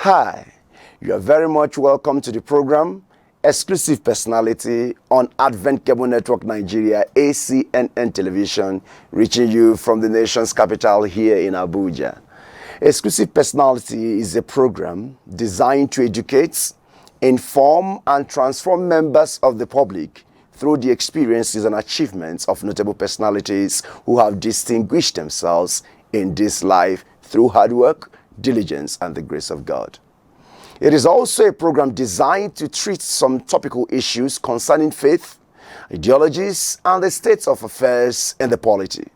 Hi, you are very much welcome to the program Exclusive Personality on Advent Cable Network Nigeria, ACNN Television, reaching you from the nation's capital here in Abuja. Exclusive Personality is a program designed to educate, inform, and transform members of the public through the experiences and achievements of notable personalities who have distinguished themselves in this life through hard work, diligence, and the grace of God. It is also a program designed to treat some topical issues concerning faith, ideologies, and the state of affairs in the polity.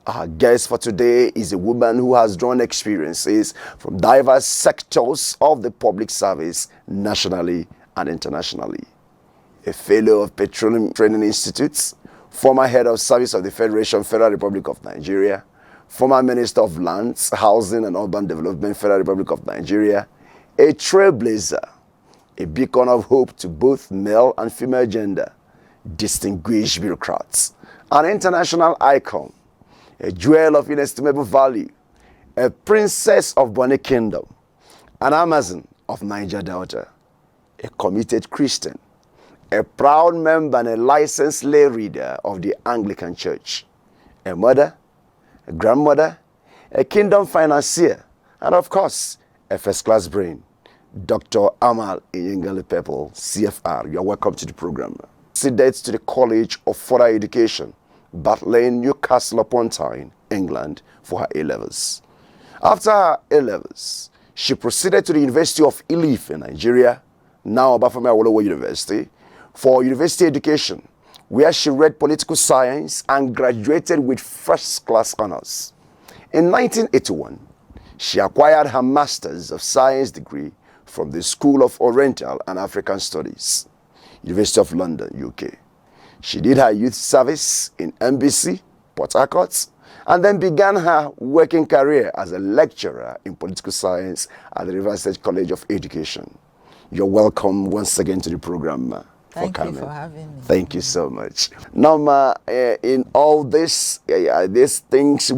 Our guest for today is a woman who has drawn experiences from diverse sectors of the public service nationally and internationally. A fellow of Petroleum Training Institutes, former head of service of the Federation Federal Republic of Nigeria, former Minister of Lands, Housing and Urban Development, Federal Republic of Nigeria, a trailblazer, a beacon of hope to both male and female gender, distinguished bureaucrats, an international icon, a jewel of inestimable value, a princess of Bonny Kingdom, an Amazon of Niger Delta, a committed Christian, a proud member and a licensed lay reader of the Anglican Church, a mother, a grandmother, a kingdom financier, and of course, a first-class brain, Dr. Amal Inyingiala Pepple, CFR. You are welcome to the program. Sedate to the College of Further Education, Bath Lane, Newcastle upon Tyne, England, for her A-levels. After her A-levels, she proceeded to the University of Ife in Nigeria, now Obafemi Awolowo University, for university education, where she read political science and graduated with first-class honors. In 1981, she acquired her Master's of Science degree from the School of Oriental and African Studies, University of London, UK. She did her youth service in MBC, Port Harcourt, and then began her working career as a lecturer in political science at the River State College of Education. You're welcome once again to the program, ma. Thank you for having me. Thank you so much. Now, ma, in all this, these things,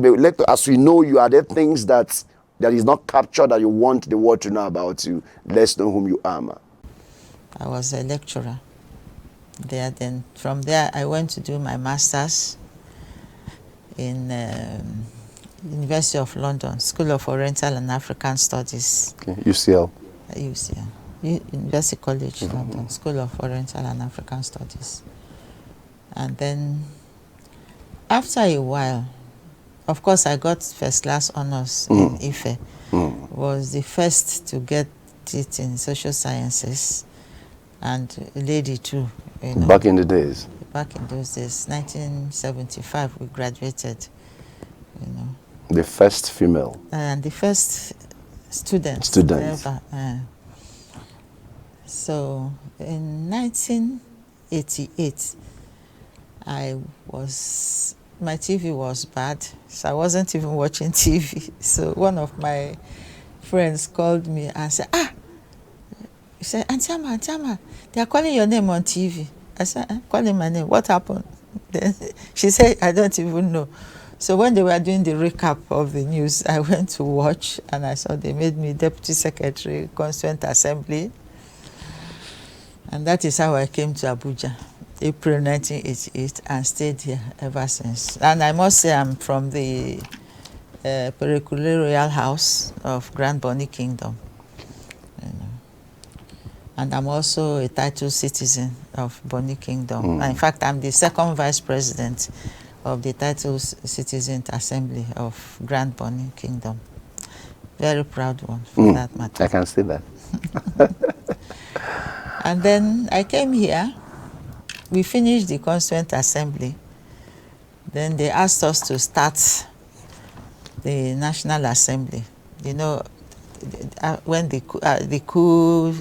as we know you, are there things that is not captured that you want the world to know about you? Let's know whom you are, ma. I was a lecturer there. Then from there, I went to do my master's in University of London, School of Oriental and African Studies. Okay. UCL. UCL. University College, London, School of Oriental and African Studies. And then, after a while, of course, I got first-class honors in Ife. Was the first to get it in social sciences, and a lady too. You know, back in the days. Back in those days, 1975, we graduated. You know. The first female. And the first student. Ever. So in 1988, my TV was bad, so I wasn't even watching TV. So one of my friends called me and said, he said, Auntie Ama, they are calling your name on TV. I said, calling my name, what happened? Then she said, I don't even know. So when they were doing the recap of the news, I went to watch, and I saw they made me Deputy Secretary, Constituent Assembly. And that is how I came to Abuja, April 1988, and stayed here ever since. And I must say I'm from the Pericule Royal House of Grand Bonny Kingdom. You know. And I'm also a titled citizen of Bonny Kingdom. In fact, I'm the second vice president of the titled Citizen Assembly of Grand Bonny Kingdom. Very proud one, for that matter. I can see that. And then I came here. We finished the Constituent Assembly. Then they asked us to start the National Assembly. You know, when the coup,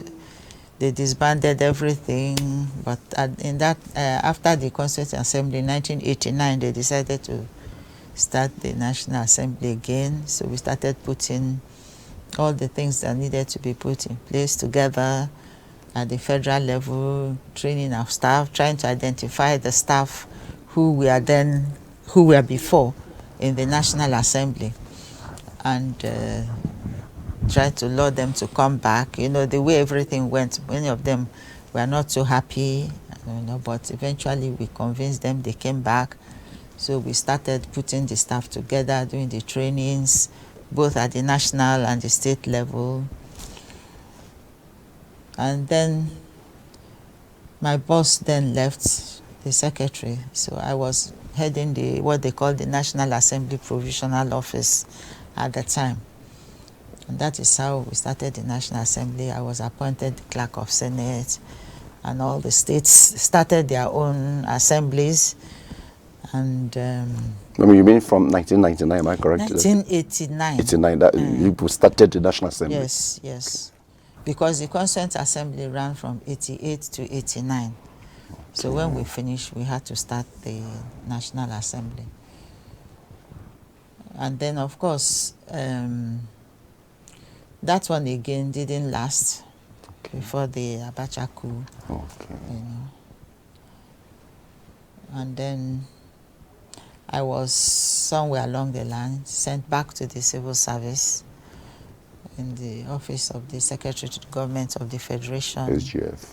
they disbanded everything. But in that, after the Constituent Assembly in 1989, they decided to start the National Assembly again. So we started putting all the things that needed to be put in place together at the federal level, training of staff, trying to identify the staff who were before in the National Assembly. And tried to lure them to come back. You know, the way everything went, many of them were not so happy, you know, but eventually we convinced them, they came back. So we started putting the staff together, doing the trainings, both at the national and the state level. And then my boss then left, the secretary, so I was heading the what they call the National Assembly Provisional Office at the time. And that is how we started the National Assembly. I was appointed clerk of Senate, and all the states started their own assemblies. And I mean, you mean from 1999, am I correct? 1989. 89, that you started the National Assembly. Yes, yes. Because the Constituent Assembly ran from 88 to 89. So when we finished, we had to start the National Assembly. And then, of course, that one again didn't last before the Abacha coup. Okay. You know. And then I was somewhere along the line sent back to the civil service in the office of the Secretary to the Government of the Federation. SGF.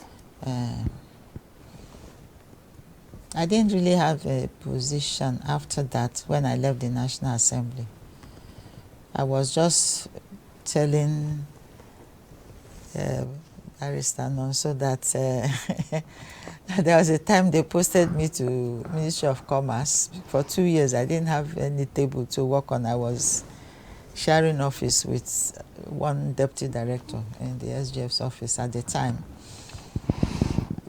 I didn't really have a position after that when I left the National Assembly. I was just telling Barrister Nonso that there was a time they posted me to Ministry of Commerce. For 2 years, I didn't have any table to work on. I was sharing office with one deputy director in the SGF's office at the time.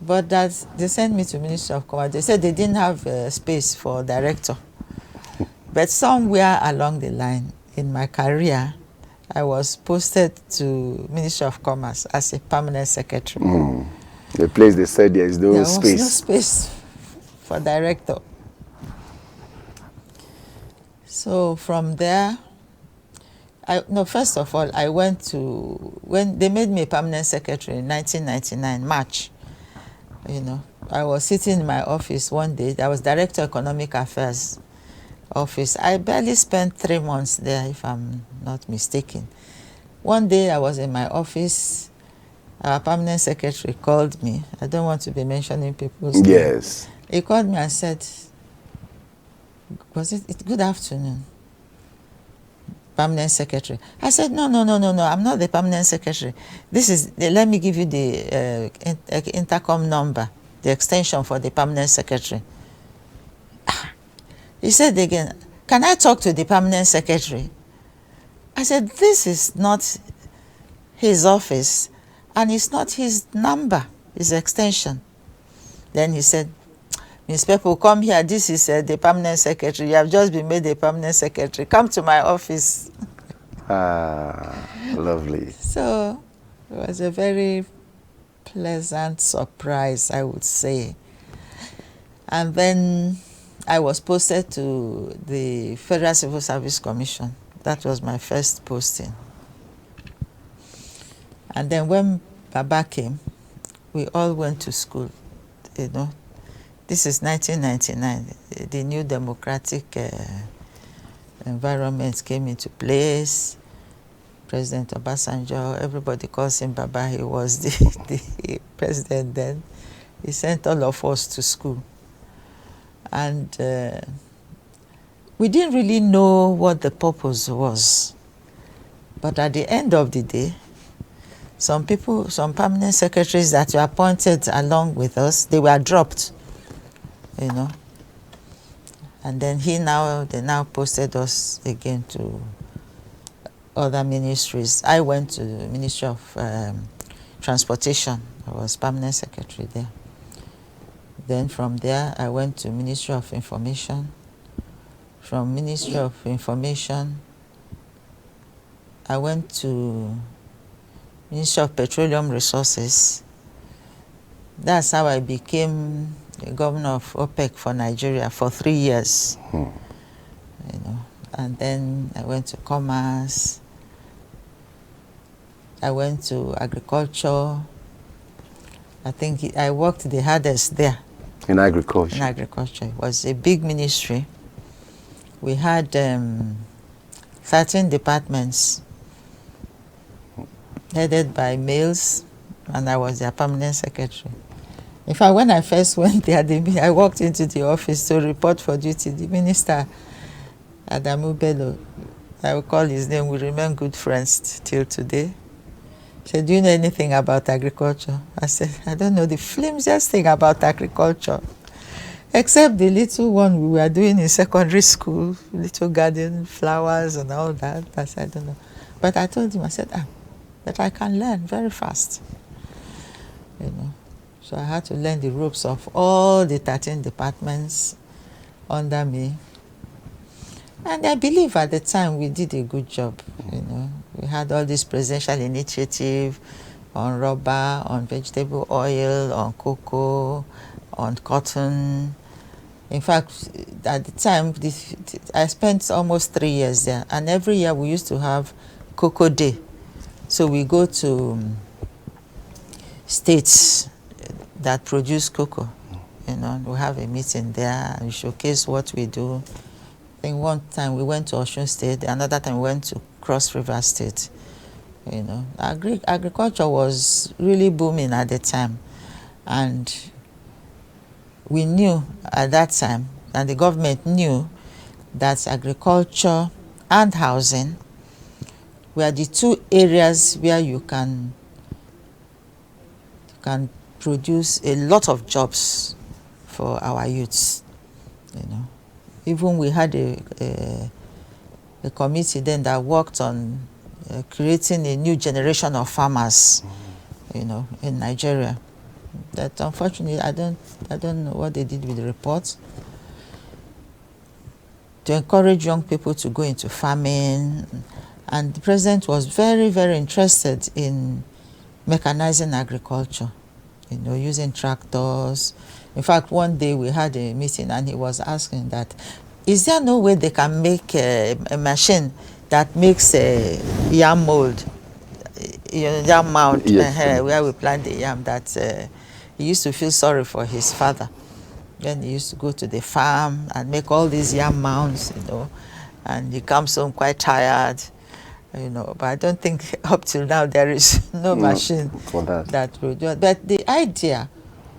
But that they sent me to Ministry of Commerce. They said they didn't have space for director. But somewhere along the line in my career, I was posted to Ministry of Commerce as a permanent secretary. The place they said there is no space. There was no space for director. So from there, first of all, I went to, when they made me a permanent secretary in 1999, March, you know, I was sitting in my office one day. I was Director of Economic Affairs office. I barely spent 3 months there, if I'm not mistaken. One day I was in my office. Our permanent secretary called me. I don't want to be mentioning people's names. Yes. He called me and said, was it good afternoon, permanent secretary? I said, no, I'm not the permanent secretary. This is, let me give you the intercom number, the extension for the permanent secretary. He said again, can I talk to the permanent secretary? I said, this is not his office, and it's not his number, his extension. Then he said, Ms. Pepple, come here. This is the permanent secretary. You have just been made a permanent secretary. Come to my office. Lovely. So it was a very pleasant surprise, I would say. And then I was posted to the Federal Civil Service Commission. That was my first posting. And then when Baba came, we all went to school, you know. This is 1999. The new democratic environment came into place. President Obasanjo, everybody calls him Baba. He was the president then. He sent all of us to school. And we didn't really know what the purpose was. But at the end of the day, some people, some permanent secretaries that were appointed along with us, they were dropped, you know. And then they now posted us again to other ministries. I went to the Ministry of Transportation. I was permanent secretary there. Then from there, I went to Ministry of Information. From Ministry of Information, I went to Ministry of Petroleum Resources. That's how I became the governor of OPEC for Nigeria for 3 years. You know, and then I went to Commerce. I went to Agriculture. I think I worked the hardest there. In agriculture? In agriculture. It was a big ministry. We had 13 departments. headed by males, and I was their permanent secretary. In fact, when I first went there, I walked into the office to report for duty. The minister, Adamu Bello, I will call his name, we remain good friends till today. He said, do you know anything about agriculture? I said, I don't know the flimsiest thing about agriculture, except the little one we were doing in secondary school, little garden, flowers and all that. I said, I don't know. But I told him, I said, but I can learn very fast. You know. So I had to learn the ropes of all the 13 departments under me. And I believe at the time we did a good job. You know, we had all this presidential initiative on rubber, on vegetable oil, on cocoa, on cotton. In fact, at the time, I spent almost 3 years there, and every year we used to have Cocoa Day. So we go to states that produce cocoa. You know, we have a meeting there and we showcase what we do. I think one time we went to Osun State, another time we went to Cross River State. You know, agriculture was really booming at the time, and we knew at that time, and the government knew, that agriculture and housing were the two areas where you can produce a lot of jobs for our youths. You know, even we had a committee then that worked on creating a new generation of farmers, you know, in Nigeria. That unfortunately, I don't know what they did with the report, to encourage young people to go into farming. And the president was very, very interested in mechanizing agriculture, you know, using tractors. In fact, one day we had a meeting and he was asking that, is there no way they can make a machine that makes a yam mold, you know, yam mound, yes, where we plant the yam, that he used to feel sorry for his father. Then he used to go to the farm and make all these yam mounds, you know, and he comes home quite tired, you know. But I don't think up till now there is no machine for that will do it. But the idea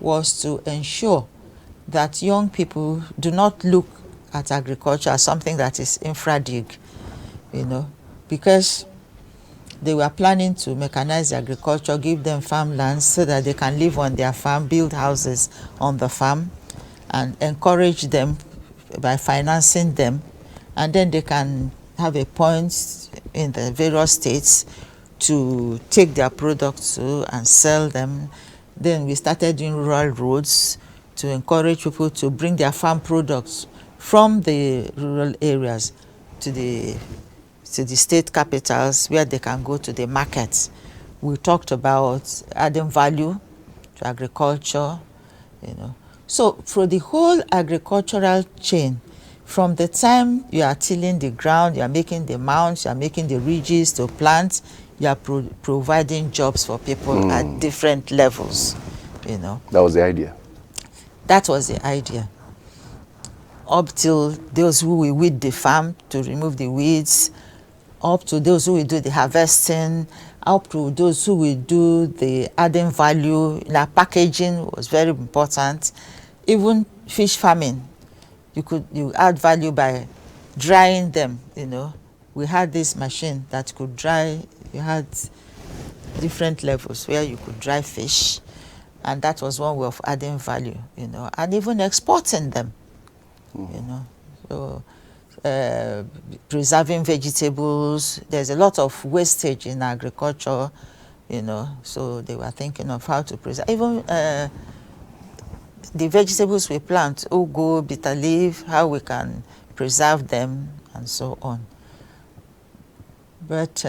was to ensure that young people do not look at agriculture as something that is infra-dig, you know, because they were planning to mechanize agriculture, give them farmlands so that they can live on their farm, build houses on the farm, and encourage them by financing them. And then they can have a point in the various states to take their products to and sell them. Then we started doing rural roads to encourage people to bring their farm products from the rural areas to the state capitals where they can go to the markets. We talked about adding value to agriculture, you know. So for the whole agricultural chain, from the time you are tilling the ground, you are making the mounds, you are making the ridges to plant, you are providing jobs for people at different levels, you know. That was the idea. That was the idea. Up till those who will weed the farm to remove the weeds, up to those who will do the harvesting, up to those who will do the adding value. Like packaging was very important. Even fish farming, you add value by drying them, you know. We had this machine that could dry. You had different levels where you could dry fish, and that was one way of adding value, you know, and even exporting them, you know. So preserving vegetables, there's a lot of wastage in agriculture, you know, so they were thinking of how to preserve even the vegetables we plant, ugu, bitter leaf, how we can preserve them and so on. But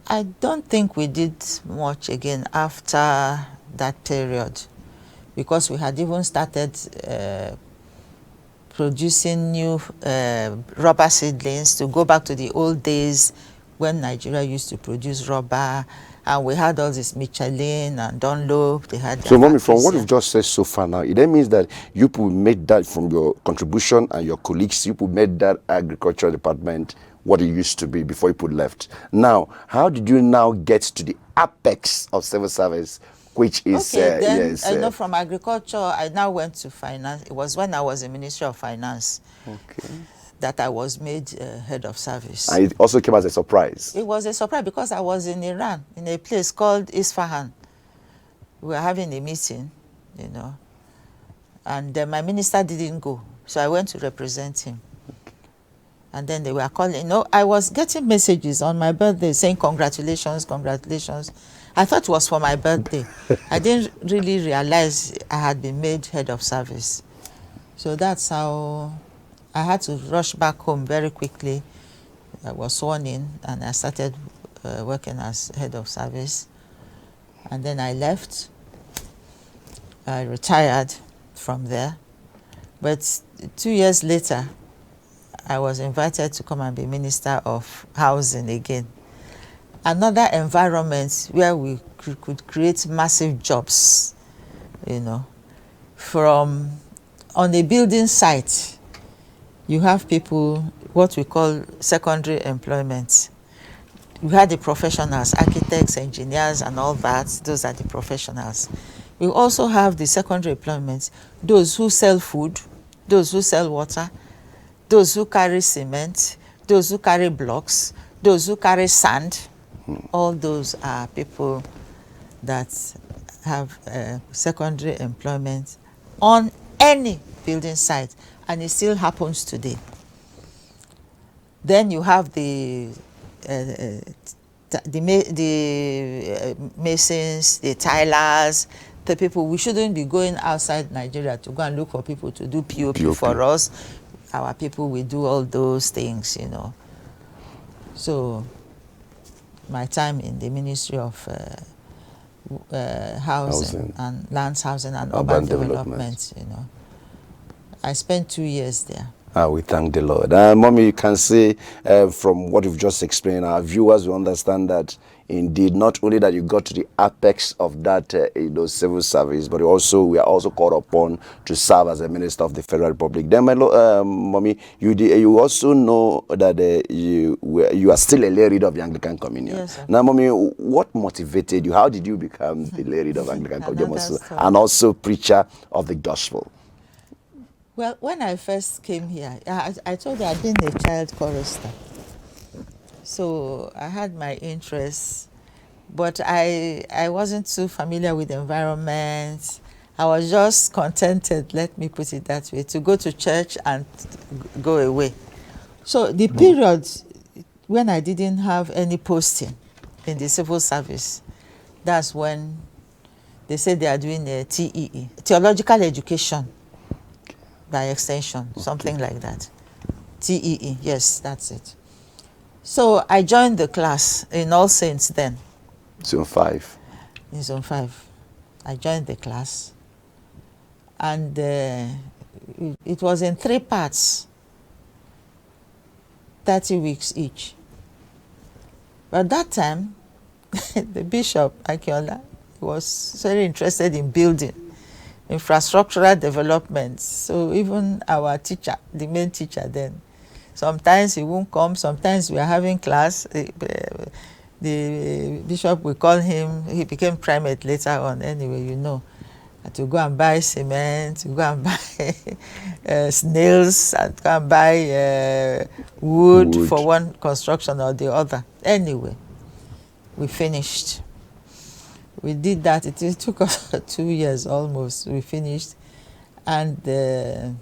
I don't think we did much again after that period, because we had even started producing new rubber seedlings to go back to the old days when Nigeria used to produce rubber, and we had all this Michelin and Dunlop. They had. So, Mommy, from what you've just said so far now, it then means that you people made that from your contribution and your colleagues. You people made that agriculture department what it used to be before you put left. Now, how did you now get to the apex of civil service, which is okay, then yes, I know from agriculture, I now went to finance. It was when I was in Ministry of Finance that I was made head of service. and it also came as a surprise. It was a surprise because I was in Iran, in a place called Isfahan. We were having a meeting, you know, and my minister didn't go, so I went to represent him. And then they were calling. You know, I was getting messages on my birthday saying congratulations, congratulations. I thought it was for my birthday. I didn't really realize I had been made head of service. So that's how I had to rush back home very quickly. I was sworn in and I started working as head of service. And then I left. I retired from there. But 2 years later, I was invited to come and be Minister of Housing again. Another environment where we could create massive jobs, you know. From on a building site, you have people, what we call secondary employment. We had the professionals, architects, engineers, and all that. Those are the professionals. We also have the secondary employment, those who sell food, those who sell water, those who carry cement, those who carry blocks, those who carry sand. All those are people that have secondary employment on any building site, and it still happens today. Then you have the masons, the tilers, the people. We shouldn't be going outside Nigeria to go and look for people to do POP for us. Our people will do all those things, you know. So my time in the Ministry of Housing and Lands, Housing and Urban Development, you know, I spent 2 years there. We thank the Lord. Mommy, you can see from what you've just explained, our viewers will understand that indeed, not only that you got to the apex of that civil service, but also we are also called upon to serve as a minister of the Federal Republic. Then, Mommy, you also know that you are still a lay reader of the Anglican Communion. Yes, sir. Now, Mommy, what motivated you? How did you become the lay reader of Anglican Communion and also preacher of the gospel? Well, when I first came here, I told you I'd been a child chorister. So I had my interests, but I wasn't too familiar with the environment. I was just contented, let me put it that way, to go to church and go away. So the period when I didn't have any posting in the civil service, that's when they said they are doing a TEE, theological education by extension, something like that. TEE, yes, that's it. So I joined the class in All Saints then. Zone 5. In Zone 5. I joined the class. And it was in 3 parts, 30 weeks each. But that time, the Bishop, Akiola, was very interested in building, infrastructural development. So even our teacher, the main teacher then, sometimes he won't come, sometimes we are having class. The bishop, we call him, he became primate later on anyway, you know, to go and buy cement, to go and buy snails, and go and buy wood for one construction or the other. Anyway, we finished. We did that. It took us 2 years almost. We finished. And they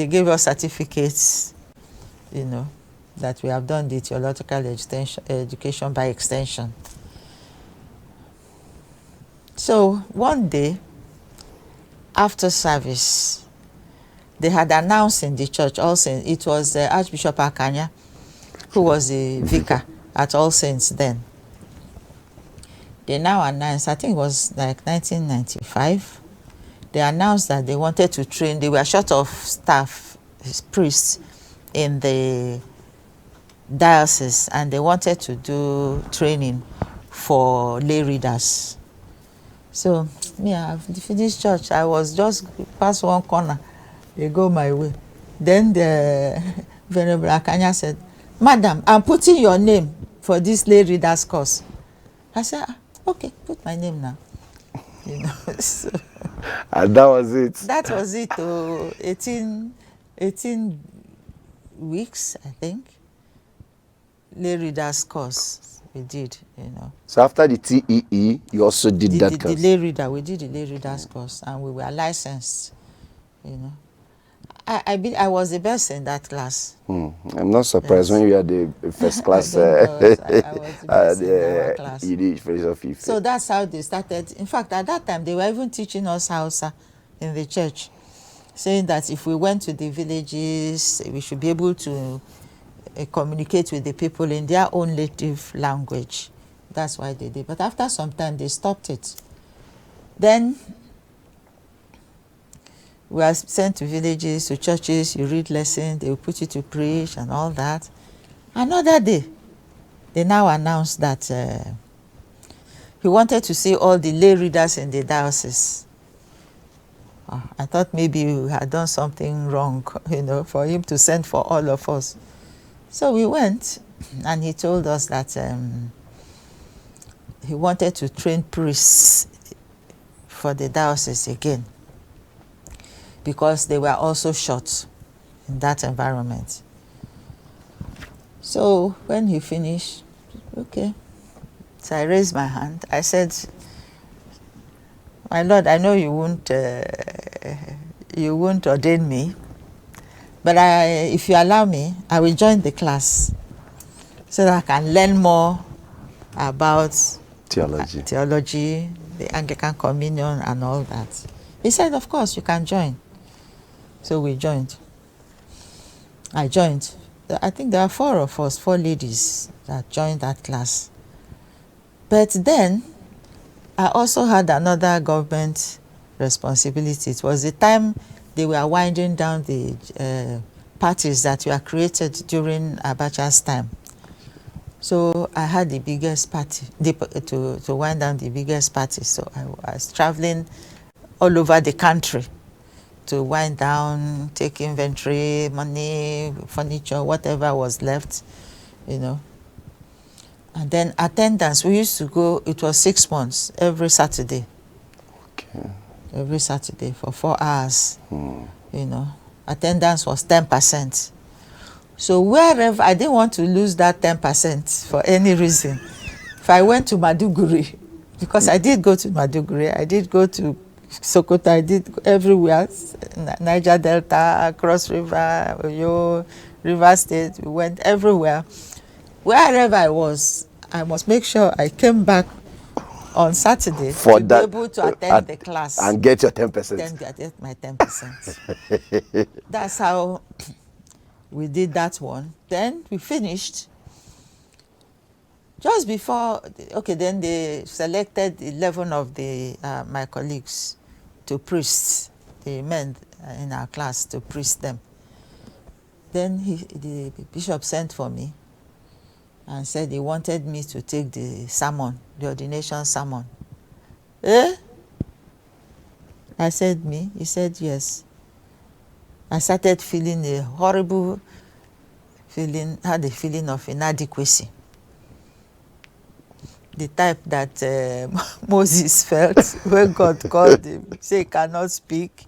gave us certificates, you know, that we have done the theological education by extension. So one day, after service, they had announced in the church, All Saints, it was Archbishop Akanya, who was the vicar at All Saints then. They now announced, I think it was like 1995, they announced that they wanted to train, they were short of staff, priests, in the diocese, and they wanted to do training for lay readers. So, me, I've finished church. I was just past one corner. They go my way. Then the Venerable Akanya said, Madam, I'm putting your name for this lay readers course. I said, okay, put my name now. You know, so And that was it. that was it. 18 weeks, I think. Lay readers course we did, you know. So after the TEE, you also did that The course? lay reader, we did the lay readers course, and we were licensed, you know. I was the best in that class. I'm not surprised Yes. when you had the first class. I was the best in our class. Philosophy. So that's how they started. In fact, at that time, they were even teaching us Hausa in the church, saying that if we went to the villages, we should be able to communicate with the people in their own native language. That's why they did. But after some time, they stopped it. Then we are sent to villages, to churches, you read lessons, they will put you to preach and all that. Another day, they now announced that he wanted to see all the lay readers in the diocese. I thought maybe we had done something wrong, you know, for him to send for all of us. So we went, and he told us that he wanted to train priests for the diocese again, because they were also short in that environment. So when he finished, okay. So I raised my hand. I said, my Lord, I know you won't ordain me, but if you allow me, I will join the class so that I can learn more about theology, the Anglican Communion and all that. He said, of course, you can join. So we joined. I joined. I think there are 4 of us, 4 ladies that joined that class. But then I also had another government responsibility. It was the time they were winding down the parties that were created during Abacha's time. So I had the biggest party to wind down the biggest party. So I was traveling all over the country to wind down, take inventory, money, furniture, whatever was left, you know. And then attendance, we used to go, it was 6 months, every Saturday. Okay. Every Saturday for 4 hours, you know. Attendance was 10%. So wherever, I didn't want to lose that 10% for any reason. If I went to Maduguri, because I did go to Maduguri, I did go to Sokoto, I did everywhere, Niger Delta, Cross River, Oyo, River State, we went everywhere. Wherever I was, I must make sure I came back on Saturday to be able to attend the class. And get your 10%. Then get my 10%. That's how we did that one. Then we finished. Just before, okay, then they selected 11 of the my colleagues to priests, the men in our class, to priest them. Then the bishop sent for me and said he wanted me to take the sermon, the ordination sermon. I said, me? He said, yes. I started feeling a horrible feeling, had a feeling of inadequacy. The type that Moses felt when God called him, say he cannot speak.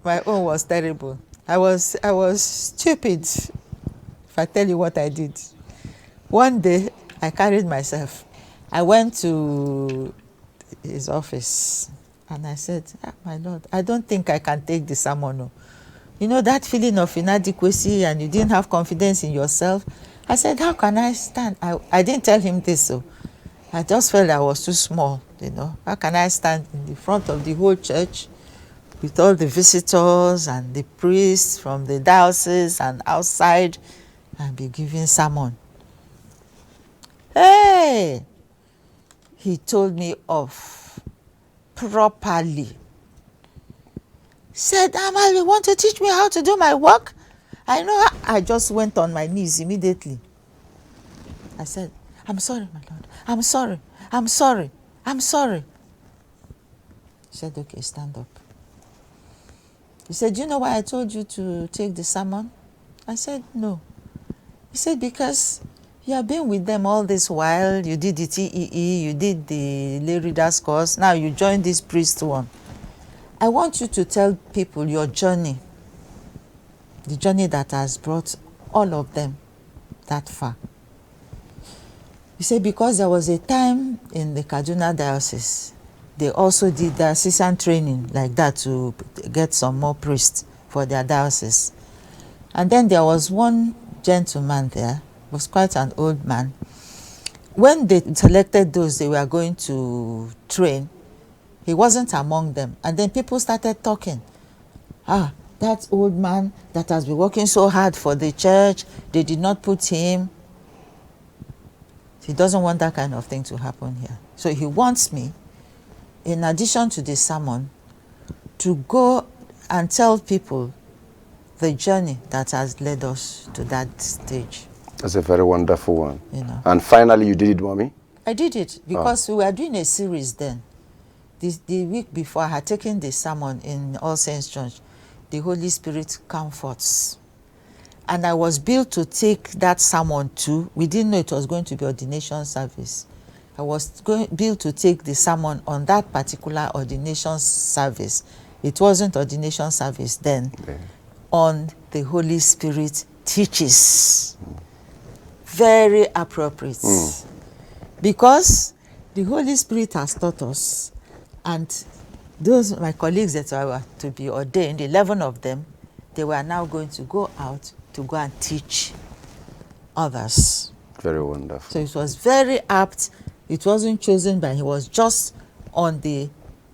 My own was terrible. I was stupid, if I tell you what I did. One day, I carried myself. I went to his office and I said, my Lord, I don't think I can take the sermon. No. You know that feeling of inadequacy and you didn't have confidence in yourself? I said, how can I stand? I didn't tell him this, so I just felt I was too small, you know. How can I stand in the front of the whole church with all the visitors and the priests from the diocese and outside and be giving sermon? Hey! He told me off properly. Said, Amal, you want to teach me how to do my work? I know. I just went on my knees immediately. I said, I'm sorry, my Lord. I'm sorry. I'm sorry. I'm sorry. He said, okay, stand up. He said, do you know why I told you to take the sermon? I said, no. He said, because you have been with them all this while. You did the TEE, you did the lay readers course. Now you joined this priest one. I want you to tell people your journey, the journey that has brought all of them that far. He said, because there was a time in the Kaduna diocese, they also did diocesan training like that to get some more priests for their diocese. And then there was one gentleman there, was quite an old man. When they selected those they were going to train, he wasn't among them. And then people started talking. Ah, that old man that has been working so hard for the church, they did not put him. He doesn't want that kind of thing to happen here. So he wants me, in addition to the sermon, to go and tell people the journey that has led us to that stage. That's a very wonderful one. You know. And finally, you did it, Mommy? I did it because we were doing a series then. The week before, I had taken the sermon in All Saints Church, the Holy Spirit Comforts. And I was built to take that sermon too. We didn't know it was going to be ordination service. I was built to take the sermon on that particular ordination service. It wasn't ordination service then. Okay. On the Holy Spirit teaches. Very appropriate. Because the Holy Spirit has taught us, and those my colleagues that were to be ordained, 11 of them, they were now going to go out to go and teach others. Very wonderful. So it was very apt. It wasn't chosen by, he was just on the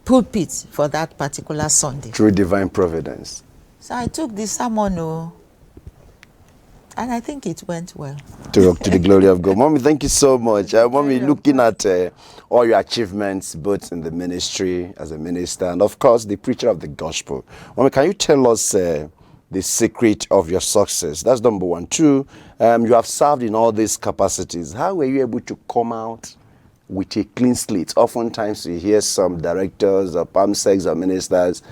pulpit for that particular Sunday. Through divine providence. So I took the sermon, and I think it went well. To the glory of God. Mommy, thank you so much. Mommy, looking at all your achievements, both in the ministry as a minister and, of course, the preacher of the gospel. Mommy, can you tell us the secret of your success? That's number one. Two, you have served in all these capacities. How were you able to come out with a clean slate? Oftentimes you hear some directors or PAMSECs or ministers,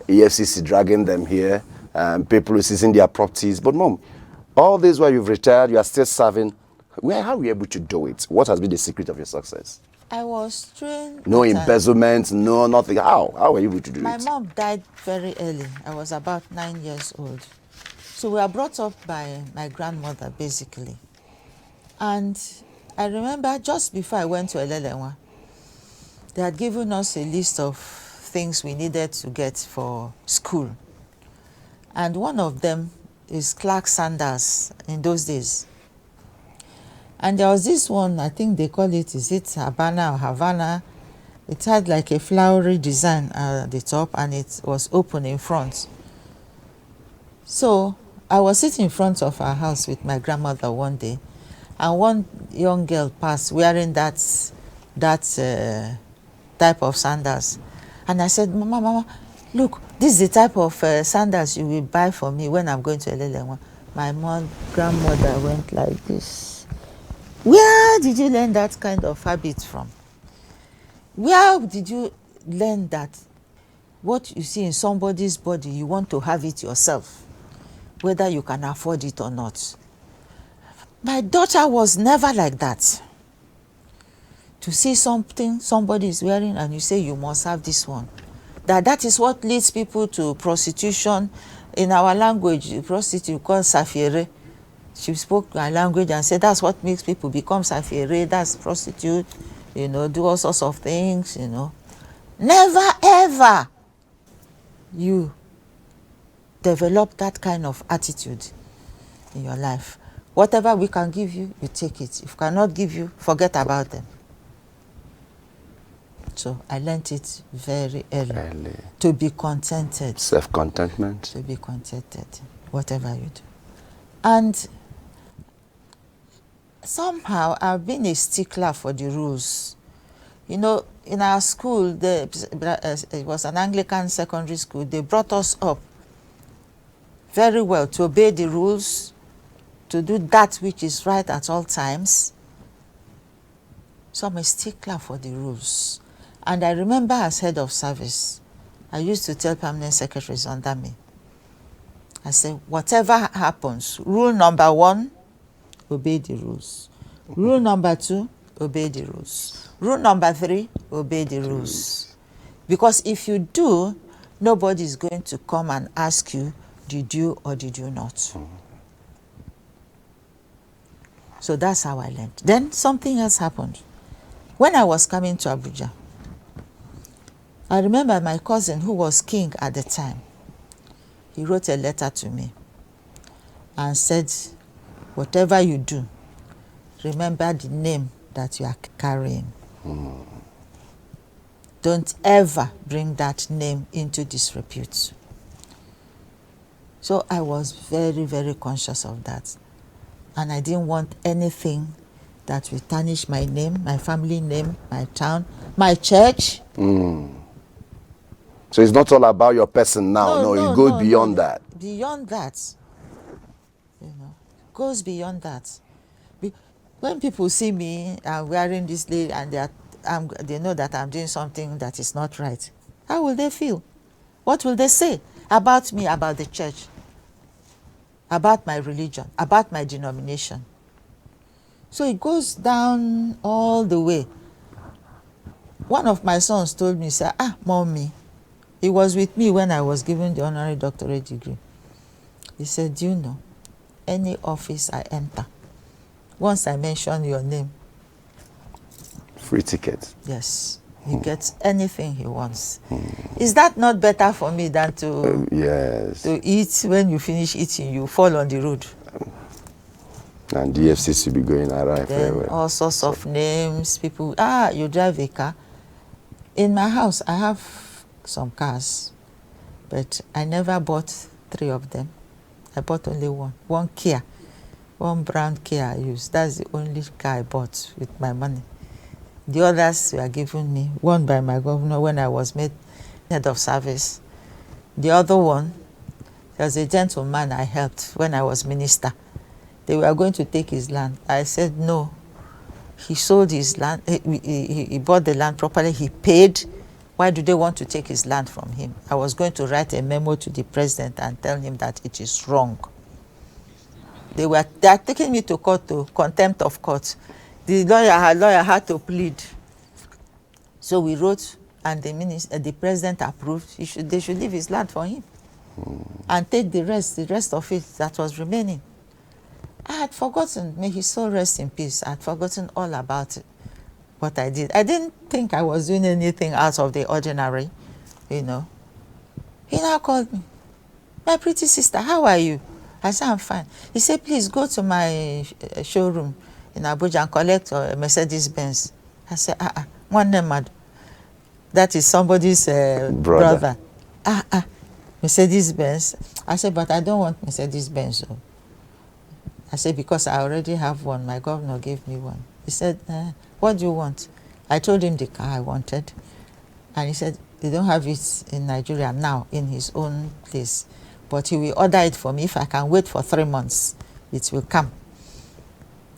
EFCC dragging them here, people seizing their properties. But Mom, all this while you've retired, you are still serving. How were you able to do it? What has been the secret of your success? I was trained. No embezzlement, no nothing. How were you able to do it? My mom died very early. I was about 9 years old. So we were brought up by my grandmother, basically. And I remember just before I went to Elelewa, they had given us a list of things we needed to get for school. And one of them is Clark Sanders in those days. And there was this one, I think they call it, is it Habana or Havana? It had like a flowery design at the top and it was open in front. So I was sitting in front of our house with my grandmother one day, and one young girl passed wearing that type of sandals. And I said, Mama, look, this is the type of sandals you will buy for me when I'm going to Elelewa. My grandmother went like this. Where did you learn that kind of habit from? Where did you learn that what you see in somebody's body, you want to have it yourself, whether you can afford it or not? My daughter was never like that. To see something somebody is wearing and you say you must have this one. That is what leads people to prostitution. In our language, prostitute called Safire. She spoke our language and said that's what makes people become Safire, that's prostitute, do all sorts of things, Never ever you develop that kind of attitude in your life. Whatever we can give you, you take it. If we cannot give you, forget about them. So I learned it very early. To be contented. Self-contentment. To be contented, whatever you do. And somehow I've been a stickler for the rules. In our school, it was an Anglican secondary school, they brought us up very well to obey the rules, to do that which is right at all times. So I'm a stickler for the rules. And I remember as head of service, I used to tell permanent secretaries under me, I said, whatever happens, rule number one, obey the rules. Rule number 2, obey the rules. Rule number 3, obey the rules. Because if you do, nobody is going to come and ask you, did you or did you not? So that's how I learned. Then something else happened. When I was coming to Abuja, I remember my cousin, who was king at the time, he wrote a letter to me and said, whatever you do, remember the name that you are carrying. Don't ever bring that name into disrepute. So I was very, very conscious of that. And I didn't want anything that will tarnish my name, my family name, my town, my church. So it's not all about your person now. No, it goes beyond that. Beyond that. You know, it goes beyond that. When people see me wearing this lady and they know that I'm doing something that is not right, how will they feel? What will they say about me, about the church, about my religion, about my denomination? So it goes down all the way. One of my sons told me, said, Mommy, he was with me when I was given the honorary doctorate degree. He said, do you know, any office I enter, once I mention your name, free ticket. Yes, he gets anything he wants. Is that not better for me than to yes, to eat? When you finish eating, you fall on the road. And DFCC will be going around Then everywhere. all sorts of names. People, you drive a car. In my house, I have some cars, but I never bought 3 of them. I bought only one Kia. One brown Kia I used. That's the only car I bought with my money. The others were given me. One by my governor when I was made head of service. The other one, there was a gentleman I helped when I was minister. They were going to take his land. I said no. He sold his land. He bought the land properly. He paid. Why do they want to take his land from him? I was going to write a memo to the president and tell him that it is wrong. They are taking me to court, to contempt of court. The lawyer had to plead. So we wrote, and the president approved. They should leave his land for him and take the rest of it that was remaining. I had forgotten. May his soul rest in peace. I had forgotten all about it, what I did. I didn't think I was doing anything out of the ordinary, you know. He now called me. My pretty sister, how are you? I said, I'm fine. He said, please go to my showroom in Abuja and collect a Mercedes-Benz. I said, one name, that is somebody's brother. Mercedes-Benz. I said, but I don't want Mercedes-Benz. I said, because I already have one. My governor gave me one. He said, what do you want? I told him the car I wanted. And he said, they don't have it in Nigeria now, in his own place. But he will order it for me. If I can wait for 3 months, it will come.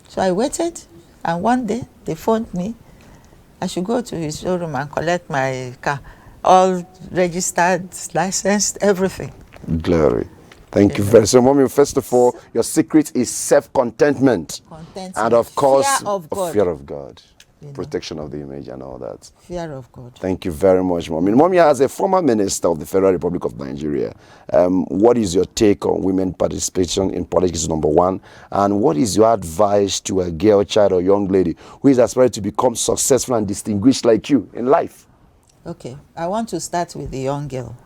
So I waited, and one day they phoned me. I should go to his showroom and collect my car. All registered, licensed, everything. Glory. Thank you very much. So, Mommy, first of all, your secret is self-contentment. And of course, fear of God. Protection of the image and all that. Fear of God. Thank you very much, Mommy. Mommy, as a former minister of the Federal Republic of Nigeria, what is your take on women participation in politics, number one? And what is your advice to a girl, child, or young lady who is aspiring to become successful and distinguished like you in life? Okay, I want to start with the young girl.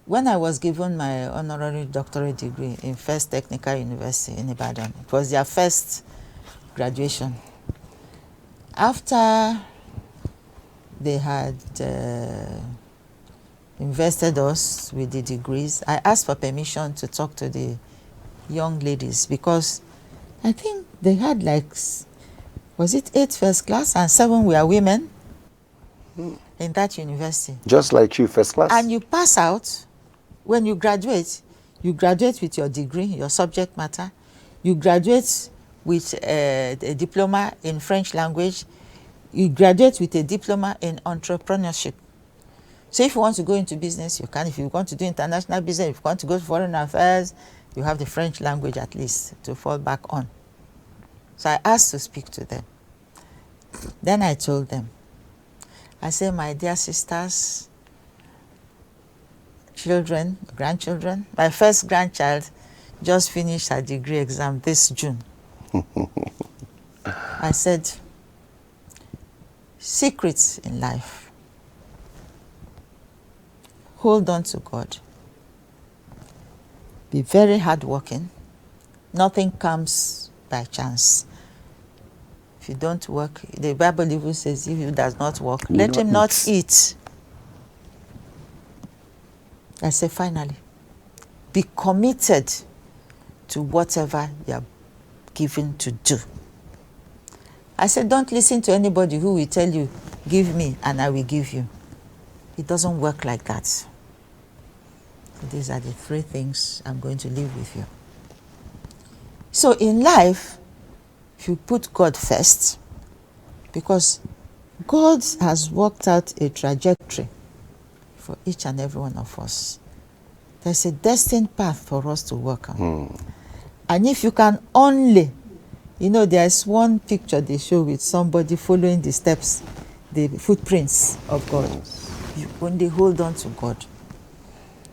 When I was given my honorary doctorate degree in First Technical University in Ibadan, it was their first graduation. After they had invested us with the degrees, I asked for permission to talk to the young ladies because I think they had was it 8 first class and 7 were women in that university. Just like you, first class. And you pass out. When you graduate with your degree, your subject matter. You graduate with a diploma in French language. You graduate with a diploma in entrepreneurship. So if you want to go into business, you can. If you want to do international business, if you want to go to foreign affairs, you have the French language at least to fall back on. So I asked to speak to them. Then I told them, I said, my dear sisters, children, grandchildren, my first grandchild just finished her degree exam this June. I said, secrets in life. Hold on to God. Be very hardworking. Nothing comes by chance. If you don't work, the Bible even says, if he does not work, let him not eat. I say, finally, be committed to whatever you are given to do. I said, don't listen to anybody who will tell you, give me and I will give you. It doesn't work like that. So these are the 3 things I'm going to leave with you. So in life, if you put God first, because God has worked out a trajectory for each and every one of us. There's a destined path for us to work on. And if you can only, you know, there's one picture they show with somebody following the steps, the footprints of God. You only hold on to God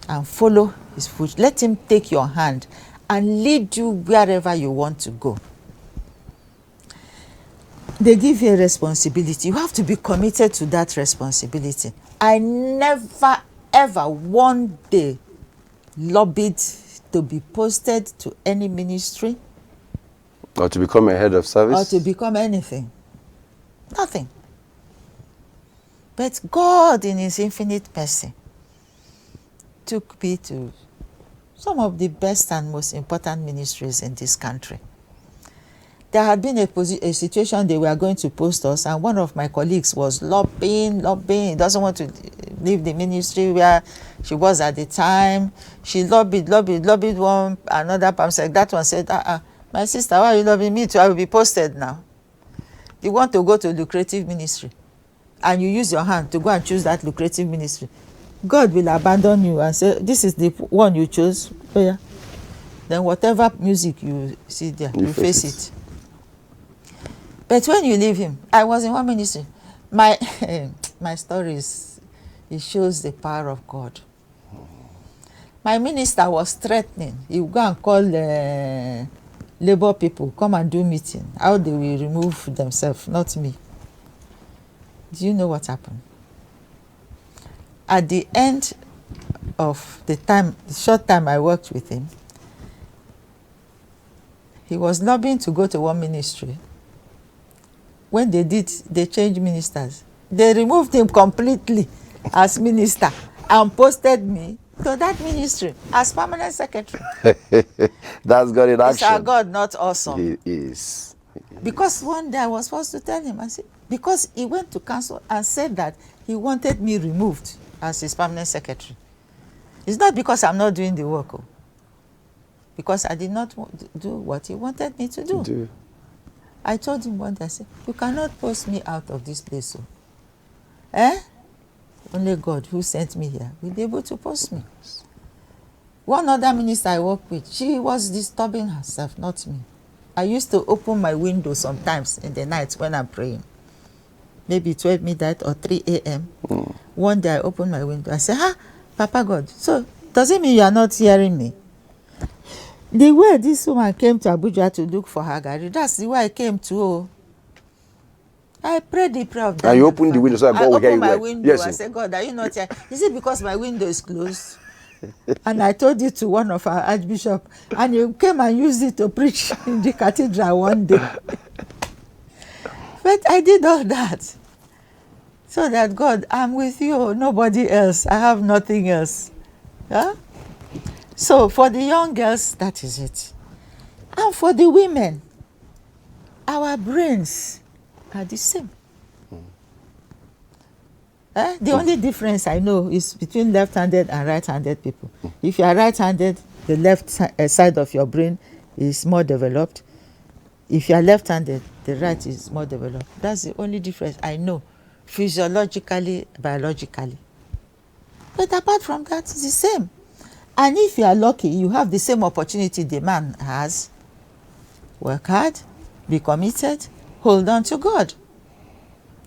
and follow his foot. Let him take your hand and lead you wherever you want to go. They give you a responsibility. You have to be committed to that responsibility. I never, ever one day lobbied to be posted to any ministry. Or to become a head of service. Or to become anything. Nothing. But God, in his infinite mercy, took me to some of the best and most important ministries in this country. There had been a situation they were going to post us, and one of my colleagues was lobbying. He doesn't want to leave the ministry where she was at the time. She lobbied one, another person. That one said, my sister, why are you lobbying me too? I will be posted now. You want to go to a lucrative ministry, and you use your hand to go and choose that lucrative ministry. God will abandon you and say, this is the one you chose. Oh, yeah. Then whatever music you see there, you face it. But when you leave him, I was in one ministry. My stories, it shows the power of God. My minister was threatening. He would go and call labor people, come and do meeting. How they will remove themselves, not me. Do you know what happened? At the end of the short time I worked with him, he was lobbying to go to one ministry. When they changed ministers. They removed him completely as minister and posted me to that ministry as permanent secretary. That's God in action. Is our God not awesome? He is. Because one day I was supposed to tell him, I said, because he went to council and said that he wanted me removed as his permanent secretary. It's not because I'm not doing the work, because I did not do what he wanted me to do. I told him one day, I said, you cannot post me out of this place. Only God who sent me here will be able to post me. One other minister I work with, she was disturbing herself, not me. I used to open my window sometimes in the night when I'm praying. Maybe 12 midnight or 3 a.m. One day I opened my window. I said, Papa God, so does it mean you are not hearing me? The way this woman came to Abuja to look for her garri, that's the way I came to. I prayed the prayer of Daniel. And you opened the window so God will hear you. I opened my window. Yes, I said, God, are you not here? Is it because my window is closed? And I told it to one of our archbishop, and he came and used it to preach in the cathedral one day. But I did all that so that, God, I'm with you, nobody else. I have nothing else. Yeah? So for the young girls, that is it. And for the women, our brains are the same. The only difference I know is between left-handed and right-handed people. If you are right-handed, the left side of your brain is more developed. If you are left-handed, the right is more developed. That's the only difference I know, physiologically, biologically. But apart from that, it's the same. And if you are lucky, you have the same opportunity the man has. Work hard, be committed, hold on to God.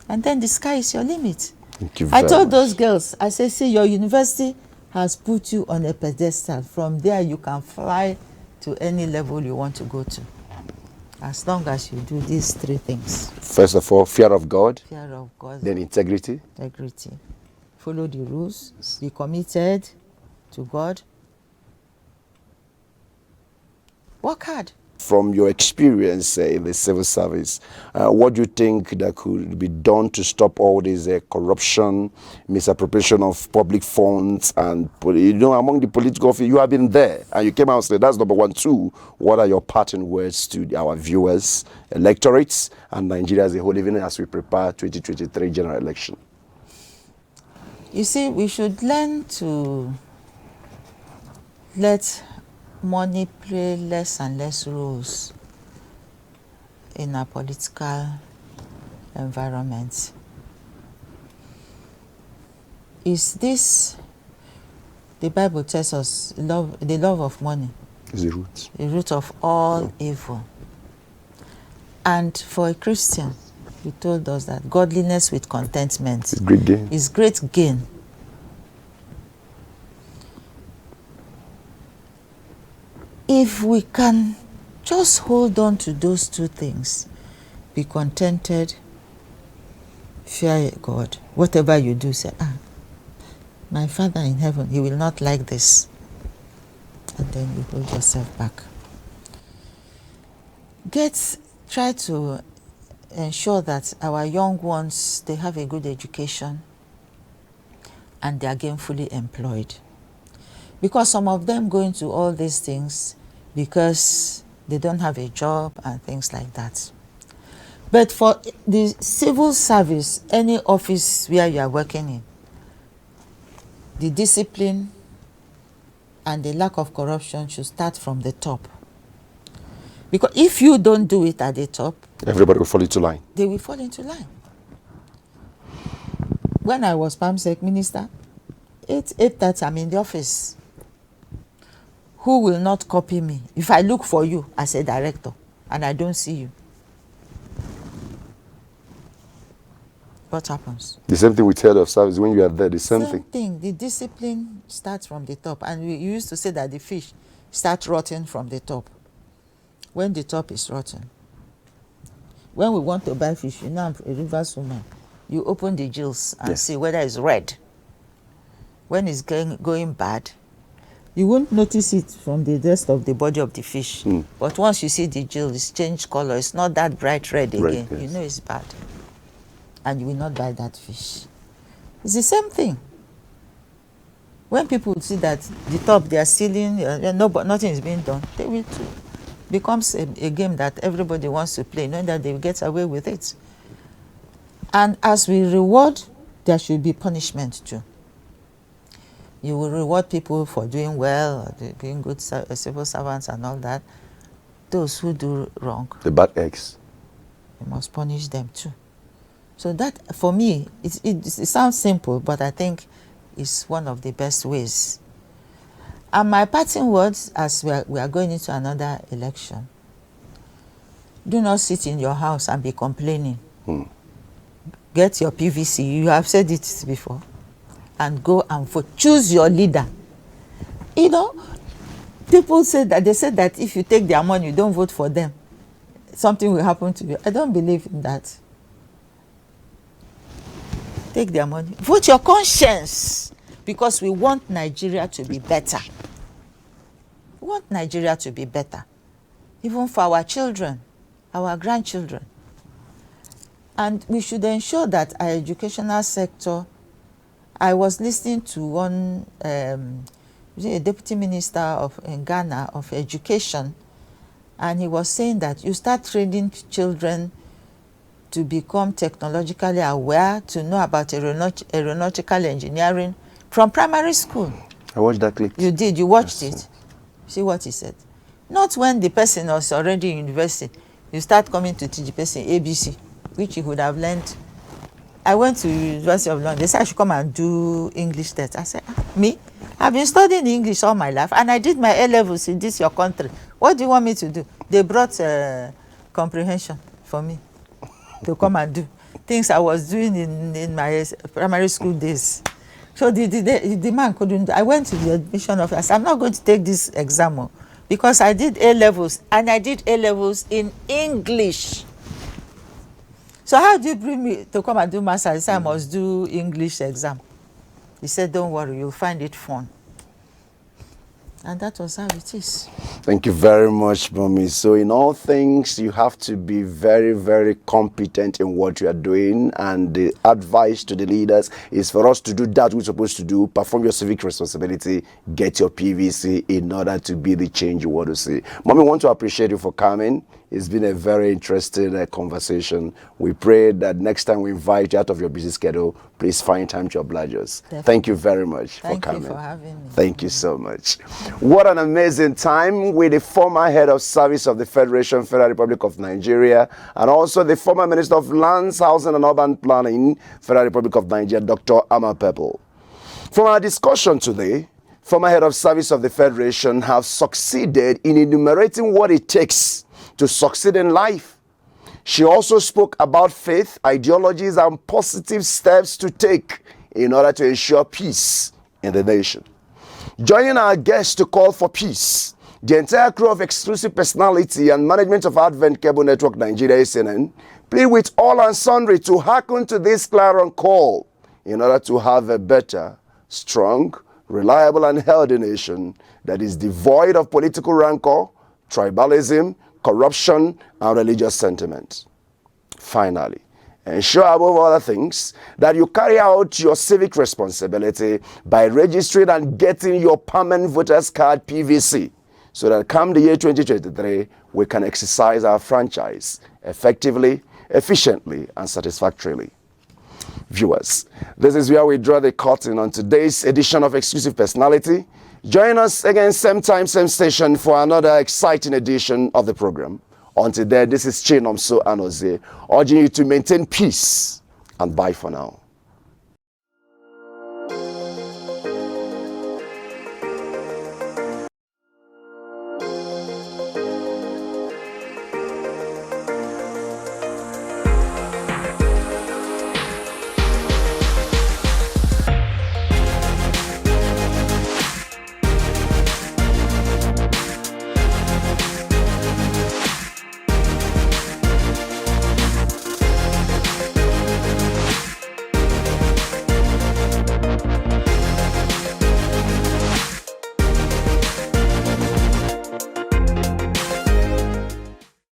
And then the sky is your limit. Thank you I very told much. those girls, I said, see, your university has put you on a pedestal. From there, you can fly to any level you want to go to, as long as you do these three things. First of all, fear of God, Fear of God, then integrity, integrity, follow the rules, be committed to God, work hard. from your experience in the civil service, what do you think that could be done to stop all this corruption, misappropriation of public funds, and among the political officials? You have been there, and you came out and said that's number one. Two, what are your parting words to our viewers, electorates, and Nigeria as a whole, even as we prepare 2023 general election? You see, we should learn to let money play less and less roles in our political environment. Is this, the Bible tells us, the love of money Is the root. the root of all evil. And for a Christian, he told us that godliness with contentment It's great gain. is great gain. If we can just hold on to those two things, be contented, fear God, whatever you do, say, my Father in heaven, he will not like this. And then you hold yourself back. Try to ensure that our young ones, they have a good education and they are gainfully employed. Because some of them go into all these things because they don't have a job and things like that. But for the civil service, any office where you are working in, the discipline and the lack of corruption should start from the top. Because if you don't do it at the top, Everybody will fall into line. they will fall into line. When I was PAMSEC minister, 8:30 I'm in the office. Who will not copy me? If I look for you as a director and I don't see you, what happens? The same thing with head of service. When you are there, the same thing. The discipline starts from the top. And we used to say that the fish start rotting from the top. When the top is rotten. When we want to buy fish, I'm a reverse woman. You open the gills and see whether it's red. When it's going bad, you won't notice it from the rest of the body of the fish. But once you see the gill, it's changed color. It's not that bright red again. You know it's bad. And you will not buy that fish. It's the same thing. When people see that the top, they are stealing, but nothing is being done, they will too. Becomes a game that everybody wants to play, knowing that they will get away with it. And as we reward, there should be punishment too. You will reward people for doing well, or being good civil servants and all that. Those who do wrong, The bad eggs. you must punish them too. So that, for me, it sounds simple, but I think it's one of the best ways. And my parting words, as we are going into another election, do not sit in your house and be complaining. Get your PVC. You have said it before. And go and vote. Choose your leader. You know, people say that, they said that if you take their money, you don't vote for them, something will happen to you. I don't believe in that. Take their money. Vote your conscience, because we want Nigeria to be better. We want Nigeria to be better, even for our children, our grandchildren. And we should ensure that our educational sector, I was listening to one a deputy minister in Ghana of education, and he was saying that you start training children to become technologically aware, to know about aeronautical engineering from primary school. I watched that clip. You did, you watched it. See what he said. Not when the person was already in university, you start coming to teach the person ABC, which he would have learned. I went to University of London. They said I should come and do English test. I said, me? I've been studying English all my life, and I did my A-levels in this your country. What do you want me to do? They brought comprehension for me to come and do things I was doing in my primary school days. So the man couldn't. I went to the admission office. I said, I'm not going to take this exam because I did A-levels, and I did A-levels in English. So how do you bring me to come and do master's? I said, I must do English exam. He said, don't worry, you'll find it fun. And that was how it is. Thank you very much, Mommy. So in all things, you have to be very, very competent in what you are doing. And the advice to the leaders is for us to do that we're supposed to do, perform your civic responsibility, get your PVC in order to be the change you want to see. Mommy, I want to appreciate you for coming. It's been a very interesting conversation. We pray that next time we invite you out of your busy schedule, please find time to oblige us. Definitely. Thank you very much for coming. Thank you for having me. Thank you so much. What an amazing time with the former head of service of the Federation, Federal Republic of Nigeria, and also the former Minister of Lands, Housing and Urban Planning, Federal Republic of Nigeria, Dr. Amal Pepple. From our discussion today, former head of service of the Federation have succeeded in enumerating what it takes to succeed in life. She also spoke about faith, ideologies, and positive steps to take in order to ensure peace in the nation. Joining our guests to call for peace, the entire crew of Exclusive Personality and management of Advent Cable Network Nigeria ACNN plead with all and sundry to hearken to this clarion call in order to have a better, strong, reliable, and healthy nation that is devoid of political rancor, tribalism, corruption, and religious sentiment. Finally, ensure above other things that you carry out your civic responsibility by registering and getting your permanent voters card PVC, so that come the year 2023, we can exercise our franchise effectively, efficiently, and satisfactorily. Viewers, this is where we draw the curtain on today's edition of Exclusive Personality. Join us again, same time, same station, for another exciting edition of the program. Until then, this is Chinomso Anozie, urging you to maintain peace, and bye for now.